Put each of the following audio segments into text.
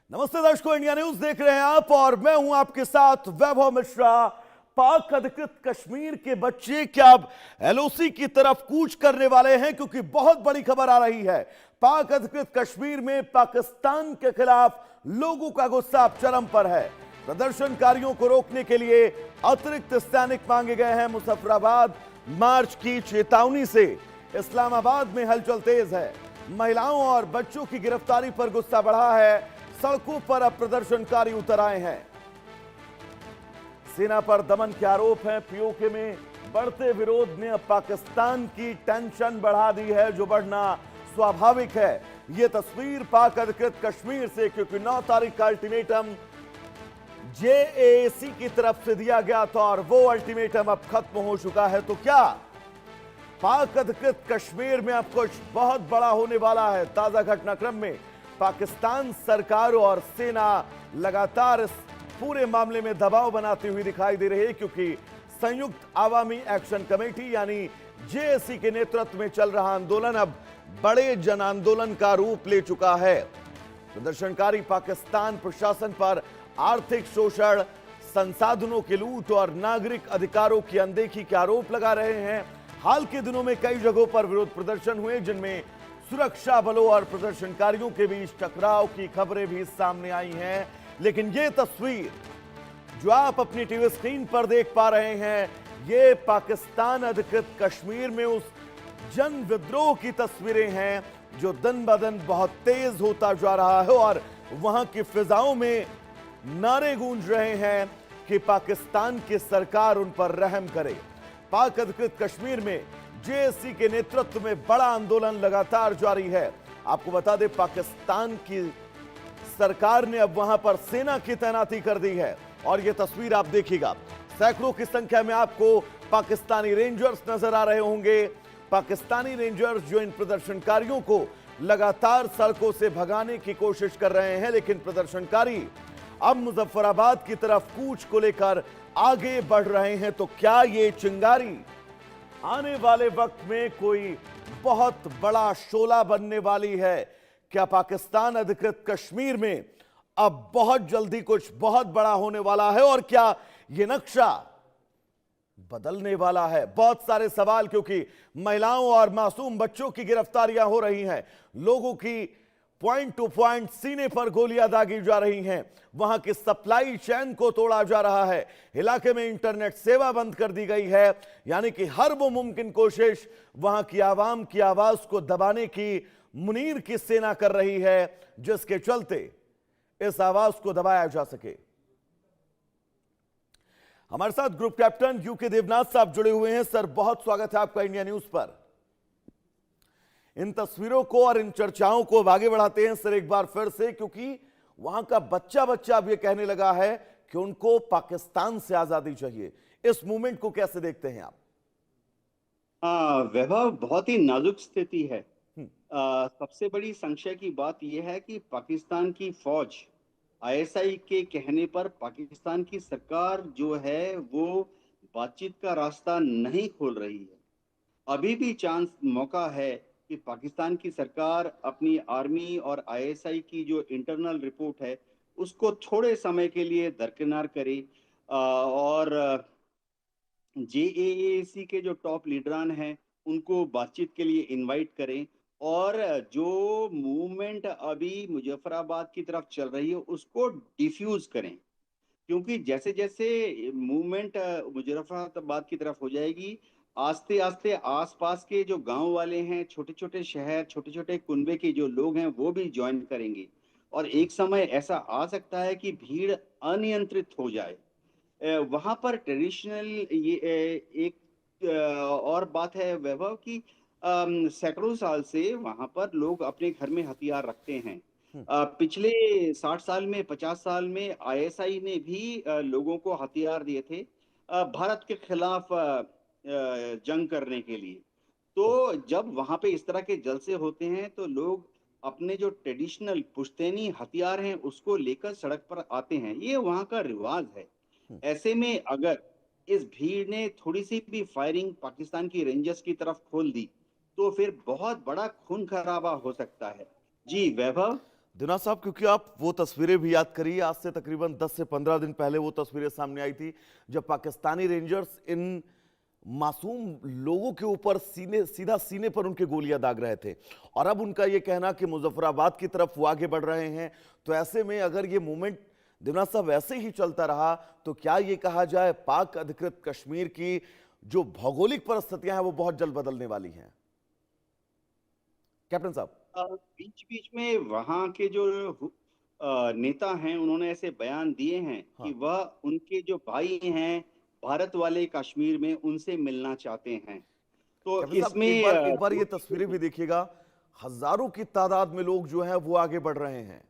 नमस्ते दर्शकों, India news देख रहे हैं आप और मैं हूं आपके साथ वैभव मिश्रा। पाक अधिकृत कश्मीर के बच्चे क्या अब एलओसी की तरफ कूच करने वाले हैं? क्योंकि बहुत बड़ी खबर आ रही है। पाक अधिकृत कश्मीर में पाकिस्तान के खिलाफ लोगों का गुस्सा अब चरम पर है। प्रदर्शनकारियों को रोकने के लिए अतिरिक्त सैनिक मांगे गए हैं। मुजफ्फराबाद मार्च की चेतावनी से इस्लामाबाद में हलचल तेज है। महिलाओं और बच्चों की गिरफ्तारी पर गुस्सा बढ़ा है। सड़कों पर अब प्रदर्शनकारी उतर आए हैं। सेना पर दमन के आरोप हैं। पीओके में बढ़ते विरोध ने अब पाकिस्तान की टेंशन बढ़ा दी है, जो बढ़ना स्वाभाविक है। यह तस्वीर पाक अधिकृत कश्मीर से, क्योंकि 9 तारीख का अल्टीमेटम जेएसी की तरफ से दिया गया था और वो अल्टीमेटम अब खत्म हो चुका है। तो क्या पाक अधिकृत कश्मीर में अब कुछ बहुत बड़ा होने वाला है? ताजा घटनाक्रम में पाकिस्तान सरकार और सेना लगातार इस पूरे मामले में दबाव बनाती हुई दिखाई दे रही है, क्योंकि संयुक्त आवामी एक्शन कमेटी यानी जेएसी के नेतृत्व में चल रहा आंदोलन अब बड़े जन आंदोलन का रूप ले चुका है। प्रदर्शनकारी पाकिस्तान प्रशासन पर आर्थिक शोषण, संसाधनों की लूट और नागरिक अधिकारों की अनदेखी के आरोप लगा रहे हैं। हाल के दिनों में कई जगहों पर विरोध प्रदर्शन हुए, जिनमें सुरक्षा बलों और प्रदर्शनकारियों के बीच टकराव की खबरें भी सामने आई हैं। लेकिन यह तस्वीर जो आप अपनी टीवी स्क्रीन पर देख पा रहे हैं, ये पाकिस्तान अधिकृत कश्मीर में उस जन विद्रोह की तस्वीरें हैं जो दिन ब दिन बहुत तेज होता जा रहा है और वहां की फिजाओं में नारे गूंज रहे हैं कि पाकिस्तान की सरकार उन पर रहम करे। पाक अधिकृत कश्मीर में जेएसी के नेतृत्व में बड़ा आंदोलन लगातार जारी है। आपको बता दें, पाकिस्तान की सरकार ने अब वहां पर सेना की तैनाती कर दी है और यह तस्वीर आप देखिएगा, सैकड़ों की संख्या में आपको पाकिस्तानी रेंजर्स नजर आ रहे होंगे। पाकिस्तानी रेंजर्स जो इन प्रदर्शनकारियों को लगातार सड़कों से भगाने की कोशिश कर रहे हैं, लेकिन प्रदर्शनकारी अब मुजफ्फराबाद की तरफ कूच को लेकर आगे बढ़ रहे हैं। तो क्या ये चिंगारी आने वाले वक्त में कोई बहुत बड़ा शोला बनने वाली है? क्या पाकिस्तान अधिकृत कश्मीर में अब बहुत जल्दी कुछ बहुत बड़ा होने वाला है और क्या यह नक्शा बदलने वाला है? बहुत सारे सवाल, क्योंकि महिलाओं और मासूम बच्चों की गिरफ्तारियां हो रही हैं, लोगों की पॉइंट टू पॉइंट सीने पर गोलियां दागी जा रही हैं, वहां की सप्लाई चेन को तोड़ा जा रहा है, इलाके में इंटरनेट सेवा बंद कर दी गई है। यानी कि हर वो मुमकिन कोशिश वहां की आवाम की आवाज को दबाने की मुनीर की सेना कर रही है, जिसके चलते इस आवाज को दबाया जा सके। हमारे साथ ग्रुप कैप्टन यूके देवनाथ साहब जुड़े हुए हैं। सर, बहुत स्वागत है आपका इंडिया न्यूज पर। इन तस्वीरों को और इन चर्चाओं को आगे बढ़ाते हैं सर एक बार फिर से, क्योंकि वहां का बच्चा अब ये कहने लगा है कि उनको पाकिस्तान से आजादी चाहिए। इस मूवमेंट को कैसे देखते हैं आप? वैभव, बहुत ही नाजुक स्थिति है। सबसे बड़ी संशय की बात यह है कि पाकिस्तान की फौज आईएसआई के कहने पर पाकिस्तान की सरकार जो है वो बातचीत का रास्ता नहीं खोल रही है। अभी भी चांस मौका है कि पाकिस्तान की सरकार अपनी आर्मी और आईएसआई की जो इंटरनल रिपोर्ट है उसको थोड़े समय के लिए दरकिनार करे और जेएसी के जो टॉप लीडरान हैं उनको बातचीत के लिए इनवाइट करें और जो मूवमेंट अभी मुजफ्फराबाद की तरफ चल रही है उसको डिफ्यूज करें, क्योंकि जैसे जैसे मूवमेंट मुजफ्फराबाद की तरफ हो जाएगी, आस्ते आस्ते आसपास के जो गांव वाले हैं, छोटे छोटे शहर, छोटे छोटे कुनबे के जो लोग हैं वो भी ज्वाइन करेंगे और एक समय ऐसा आ सकता है कि भीड़ अनियंत्रित हो जाए। वहां पर ट्रेडिशनल ये एक और बात है वैभव की सैकड़ों साल से वहां पर लोग अपने घर में हथियार रखते हैं। पिछले 60 साल में, 50 साल में आईएसआई ने भी लोगों को हथियार दिए थे भारत के खिलाफ जंग करने के लिए। तो जब वहां पे इस तरह के जलसे होते हैं तो लोग अपने जो ट्रेडिशनल पुश्तैनी हथियार हैं उसको लेकर सड़क पर आते हैं, ये वहां का रिवाज है। ऐसे में अगर इस भीड़ ने थोड़ी सी भी फायरिंग पाकिस्तान की रेंजर्स की तरफ खोल दी तो फिर बहुत बड़ा खून खराबा हो सकता है। जी वैभव। दिना साहब, क्योंकि आप वो तस्वीरें भी याद करिए, आज से तकरीबन 10 से 15 दिन पहले वो तस्वीरें सामने आई थी जब पाकिस्तानी रेंजर्स इन मासूम लोगों के ऊपर सीधा सीने पर उनके गोलियां दाग रहे थे। और अब उनका ये कहना कि मुजफ्फराबाद की तरफ वो आगे बढ़ रहे हैं। तो ऐसे में अगर ये मूवमेंट दिना साहब ऐसे ही चलता रहा तो क्या ये कहा जाए पाक अधिकृत कश्मीर की जो भौगोलिक परिस्थितियां हैं वो बहुत जल्द बदलने वाली हैं? कैप्टन साहब। बीच बीच में वहां के जो नेता हैं उन्होंने ऐसे बयान दिए हैं कि हाँ, वह उनके जो भाई हैं भारत वाले कश्मीर में उनसे मिलना चाहते हैं। तो कैप्टन साहब, इसमें एक बार ये दोनों तस्वीरें भी देखिएगा। हजारों की तादाद में लोग जो हैं वो आगे बढ़ रहे हैं।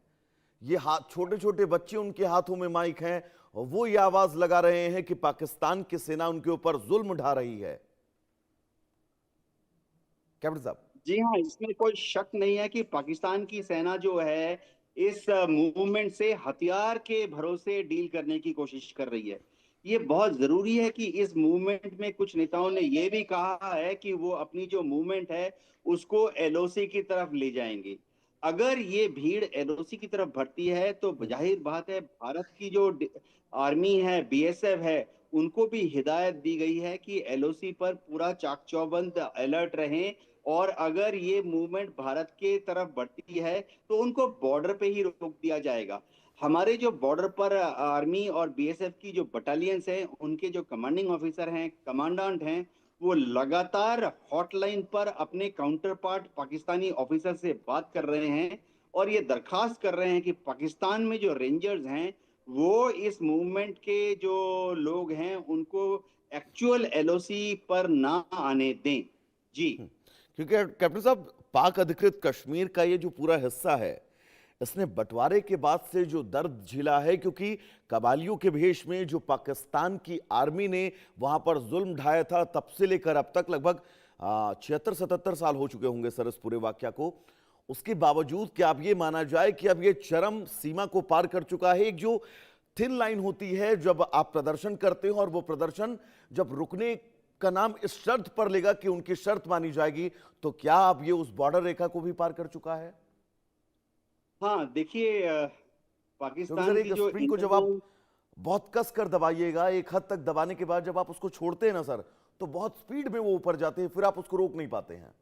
ये हाथ, छोटे छोटे बच्चे, उनके हाथों में माइक हैं और वो ये आवाज लगा रहे हैं कि पाकिस्तान की सेना उनके ऊपर जुल्म ढा रही है। कैप्टन साहब। जी हाँ, इसमें कोई शक नहीं है कि पाकिस्तान की सेना जो है इस मूवमेंट से हथियार के भरोसे डील करने की कोशिश कर रही है। ये बहुत जरूरी है कि इस मूवमेंट में कुछ नेताओं ने ये भी कहा है कि वो अपनी जो मूवमेंट है उसको एलओसी की तरफ ले जाएंगे। अगर ये भीड़ एलओसी की तरफ बढ़ती है तो जाहिर बात है भारत की जो आर्मी है, बीएसएफ है, उनको भी हिदायत दी गई है कि एलओसी पर पूरा चाक चौबंद अलर्ट रहें। और अगर ये मूवमेंट भारत के तरफ बढ़ती है तो उनको बॉर्डर पे ही रोक दिया जाएगा। हमारे जो बॉर्डर पर आर्मी और बीएसएफ की जो बटालियंस हैं उनके जो कमांडिंग ऑफिसर हैं, कमांडेंट हैं, वो लगातार हॉटलाइन पर अपने काउंटर पार्ट पाकिस्तानी ऑफिसर से बात कर रहे हैं और ये दरखास्त कर रहे हैं कि पाकिस्तान में जो रेंजर्स हैं वो इस मूवमेंट के जो लोग हैं उनको एक्चुअल एलओसी पर ना आने दें। जी। क्योंकि कैप्टन साहब, पाक अधिकृत कश्मीर का ये जो पूरा हिस्सा है, इसने बंटवारे के बाद से जो दर्द झेला है, क्योंकि कबालियों के भेष में जो पाकिस्तान की आर्मी ने वहां पर जुल्म ढाया था, तब से लेकर अब तक लगभग 76-77 साल हो चुके होंगे सर इस पूरे वाकया को। उसके बावजूद क्या अब ये माना जाए कि अब ये चरम सीमा को पार कर चुका है? एक जो थिन लाइन होती है जब आप प्रदर्शन करते हो और वो प्रदर्शन जब रुकने का नाम इस शर्त पर लेगा कि उनकी शर्त मानी जाएगी, तो क्या अब ये उस बॉर्डर रेखा को भी पार कर चुका है? हाँ, देखिए क्योंकि सर पाकिस्तान एक की जो स्प्रिंग को जब आप इंटरनल। बहुत कस कर दबाइएगा, एक हद तक दबाने के बाद जब आप उसको छोड़ते हैं ना सर, तो बहुत स्पीड में वो ऊपर जाते हैं, फिर आप उसको रोक नहीं पाते हैं।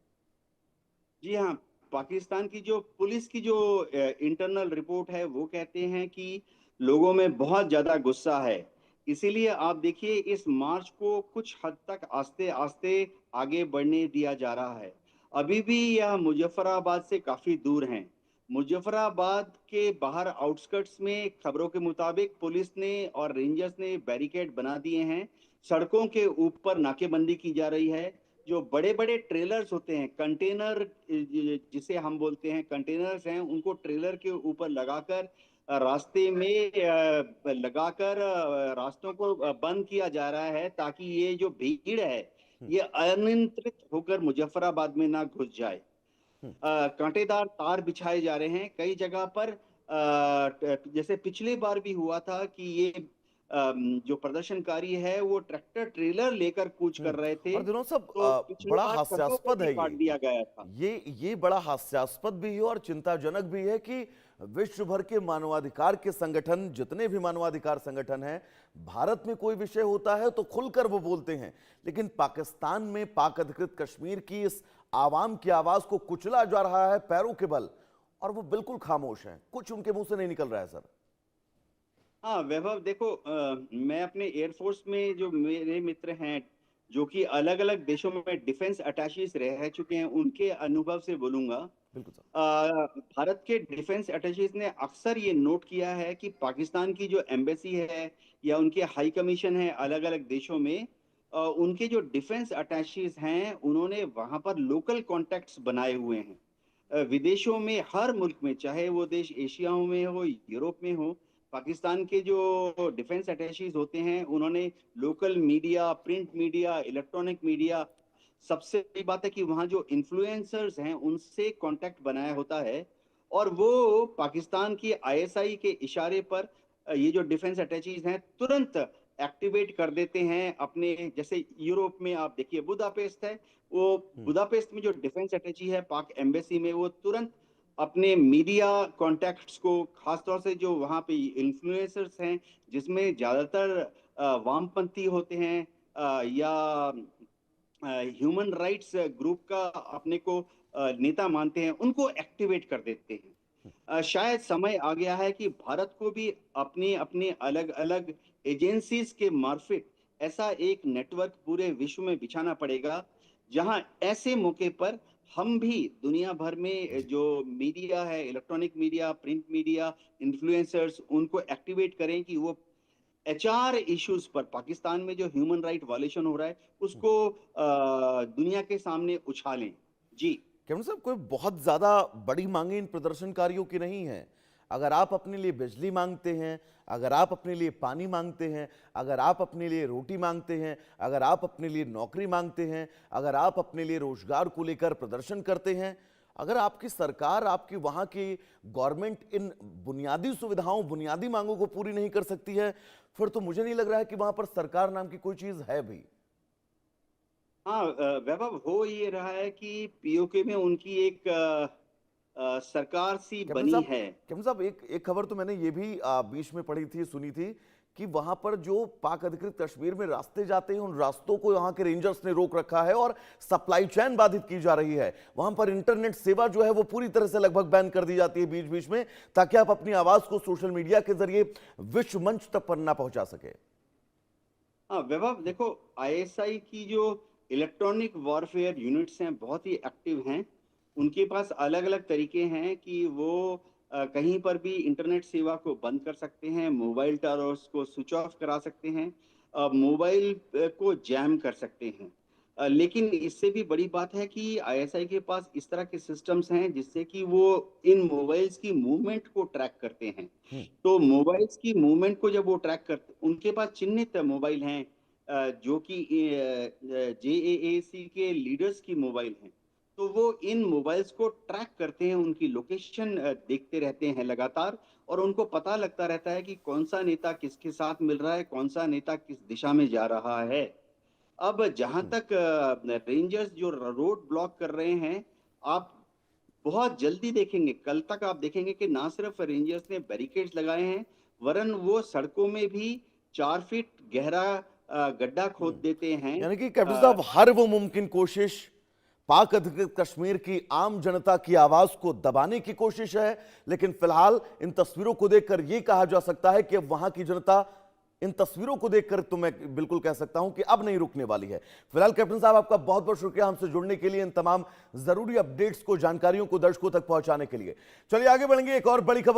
जी हाँ, पाकिस्तान की जो पुलिस की जो इंटरनल रिपोर्ट है वो कहते हैं कि लोगों में बहुत ज्यादा गुस्सा है। इसीलिए आप देखिए इस मार्च को कुछ हद तक आस्ते आस्ते आगे बढ़ने दिया जा रहा है। अभी भी यह मुजफ्फराबाद से काफी दूर हैं। मुजफ्फराबाद के बाहर आउटस्कर्ट्स में खबरों के मुताबिक पुलिस ने और रेंजर्स ने बैरिकेड बना दिए हैं। सड़कों के ऊपर नाकेबंदी की जा रही है। जो बड़े बड़े ट्रेलर्स होते हैं, कंटेनर जिसे हम बोलते हैं कंटेनर्स हैं, उनको ट्रेलर के ऊपर लगाकर रास्ते में लगाकर रास्तों को बंद किया जा रहा है ताकि ये जो भीड़ है ये अनियंत्रित होकर मुजफ्फराबाद में ना घुस जाए। कांटेदार तार बिछाए जा रहे हैं कई जगह पर। जैसे पिछली बार भी हुआ था कि ये जो प्रदर्शनकारी है वो ट्रैक्टर ट्रेलर लेकर कूच कर रहे थे। और दिनों सब तो पिछली बड़ा बार सड़कों को हास्यास्पद भी है काट दिया गया था। ये बड़ा हास्यास्पद भी है और चिंताजनक भी है कि विश्व भर के मानवाधिकार के संगठन, जितने भी मानवाधिकार संगठन हैं, भारत में कोई विषय होता है तो खुलकर वो बोलते हैं, लेकिन पाकिस्तान में पाक अधिकृत कश्मीर की इस आवाम की आवाज को कुचला जा रहा है पैरों के बल, और वो बिल्कुल खामोश हैं, कुछ उनके मुंह से नहीं निकल रहा है सर। हाँ वैभव, देखो मैं अपने एयरफोर्स में जो मेरे मित्र हैं जो कि अलग अलग देशों में डिफेंस अटैचीज रह चुके हैं उनके अनुभव से बोलूंगा। बिल्कुल सर। भारत के डिफेंस अटैचीज ने अक्सर ये नोट किया है कि पाकिस्तान की जो एम्बेसी है या उनके हाई कमीशन है अलग अलग देशों में, उनके जो डिफेंस अटैचीज हैं उन्होंने वहां पर लोकल कॉन्टेक्ट्स बनाए हुए हैं। विदेशों में हर मुल्क में, चाहे वो देश एशिया में हो, यूरोप में हो, पाकिस्तान के जो डिफेंस अटैचीज होते हैं उन्होंने local media, print media, electronic media, सबसे बड़ी बात है कि वहाँ जो इन्फ्लुएंसर्स हैं उनसे कांटेक्ट बनाया होता है। और वो पाकिस्तान की आईएसआई के इशारे पर ये जो डिफेंस अटैचीज हैं तुरंत एक्टिवेट कर देते हैं अपने। जैसे यूरोप में आप देखिए बुदापेस्ट है, वो बुदापेस्ट में जो डिफेंस अटैची है पाक एम्बेसी में, वो तुरंत अपने मीडिया कॉन्टैक्ट्स को, खासतौर से जो वहाँ पे इन्फ्लुएंसर्स हैं, जिसमें ज़्यादातर वामपंथी होते हैं या ह्यूमन राइट्स ग्रुप का अपने को नेता मानते हैं, उनको एक्टिवेट कर देते हैं। शायद समय आ गया है कि भारत को भी अपने अपने अलग-अलग एजेंसीज के मार्फत ऐसा एक नेटवर्क पूरे विश्व में बिछाना पड़ेगा, जहां ऐसे मौके पर हम भी दुनिया भर में जो मीडिया है, electronic media, print media, influencers, उनको एक्टिवेट करें कि वो एचआर इश्यूज पर, पाकिस्तान में जो ह्यूमन राइट वायलेशन हो रहा है, उसको दुनिया के सामने उछालें। जी। कैप्टन साहब, कोई बहुत ज्यादा बड़ी मांगे इन प्रदर्शनकारियों की नहीं है। अगर आप अपने लिए बिजली मांगते हैं, अगर आप अपने लिए पानी मांगते हैं, अगर आप अपने लिए रोटी मांगते हैं, अगर आप अपने लिए नौकरी मांगते हैं, अगर आप अपने लिए रोजगार को लेकर प्रदर्शन करते हैं, अगर आपकी सरकार, आपकी वहां की गवर्नमेंट इन बुनियादी सुविधाओं, बुनियादी मांगों को पूरी नहीं कर सकती है, फिर तो मुझे नहीं लग रहा है कि वहां पर सरकार नाम की कोई चीज है भी। हाँ, वैभव, हो ये रहा है कि पीओके में उनकी एक सरकार सी बनी है। कैप्टन साहब, एक एक खबर तो मैंने ये भी बीच में पढ़ी थी, सुनी थी कि वहां पर जो पाक अधिकृत कश्मीर में रास्ते जाते हैं, उन रास्तों को यहाँ के रेंजर्स ने रोक रखा है और सप्लाई चेन बाधित की जा रही है। वहां पर इंटरनेट सेवा जो है वो पूरी तरह से लगभग बैन कर दी जाती है बीच बीच में, ताकि आप अपनी आवाज को सोशल मीडिया के जरिए विश्व मंच तक पर ना पहुंचा सके। हाँ वैभव, देखो, आईएसआई की जो इलेक्ट्रॉनिक वॉरफेयर यूनिट्स हैं, बहुत ही एक्टिव हैं। उनके पास अलग अलग तरीके हैं कि वो कहीं पर भी इंटरनेट सेवा को बंद कर सकते हैं, मोबाइल टावर्स को स्विच ऑफ करा सकते हैं, मोबाइल को जैम कर सकते हैं। लेकिन इससे भी बड़ी बात है कि आईएसआई के पास इस तरह के सिस्टम्स हैं जिससे कि वो इन मोबाइल्स की मूवमेंट को ट्रैक करते हैं। तो मोबाइल्स की मूवमेंट को जब वो ट्रैक करते, उनके पास चिन्हित मोबाइल हैं जो कि जेएएसी के लीडर्स की मोबाइल हैं। तो वो इन मोबाइल्स को ट्रैक करते हैं, उनकी लोकेशन देखते रहते हैं लगातार, और उनको पता लगता रहता है कि कौन सा नेता किसके साथ मिल रहा है, कौन सा नेता किस दिशा में जा रहा है। अब जहां तक रेंजर्स जो रोड ब्लॉक कर रहे हैं, आप बहुत जल्दी देखेंगे, कल तक आप देखेंगे कि ना सिर्फ रेंजर्स ने बैरिकेड्स लगाए हैं, वरन वो सड़कों में भी 4 फीट गहरा गड्ढा खोद देते हैं। यानी कि कैप्टन साहब, हर वो मुमकिन कोशिश पाक अधिकृत कश्मीर की आम जनता की आवाज को दबाने की कोशिश है, लेकिन फिलहाल इन तस्वीरों को देखकर यह कहा जा सकता है कि अब वहां की जनता, इन तस्वीरों को देखकर तो मैं बिल्कुल कह सकता हूं कि अब नहीं रुकने वाली है। फिलहाल कैप्टन साहब, आपका बहुत बहुत शुक्रिया हमसे जुड़ने के लिए, इन तमाम जरूरी अपडेट्स को, जानकारियों को दर्शकों तक पहुंचाने के लिए। चलिए आगे बढ़ेंगे, एक और बड़ी खबर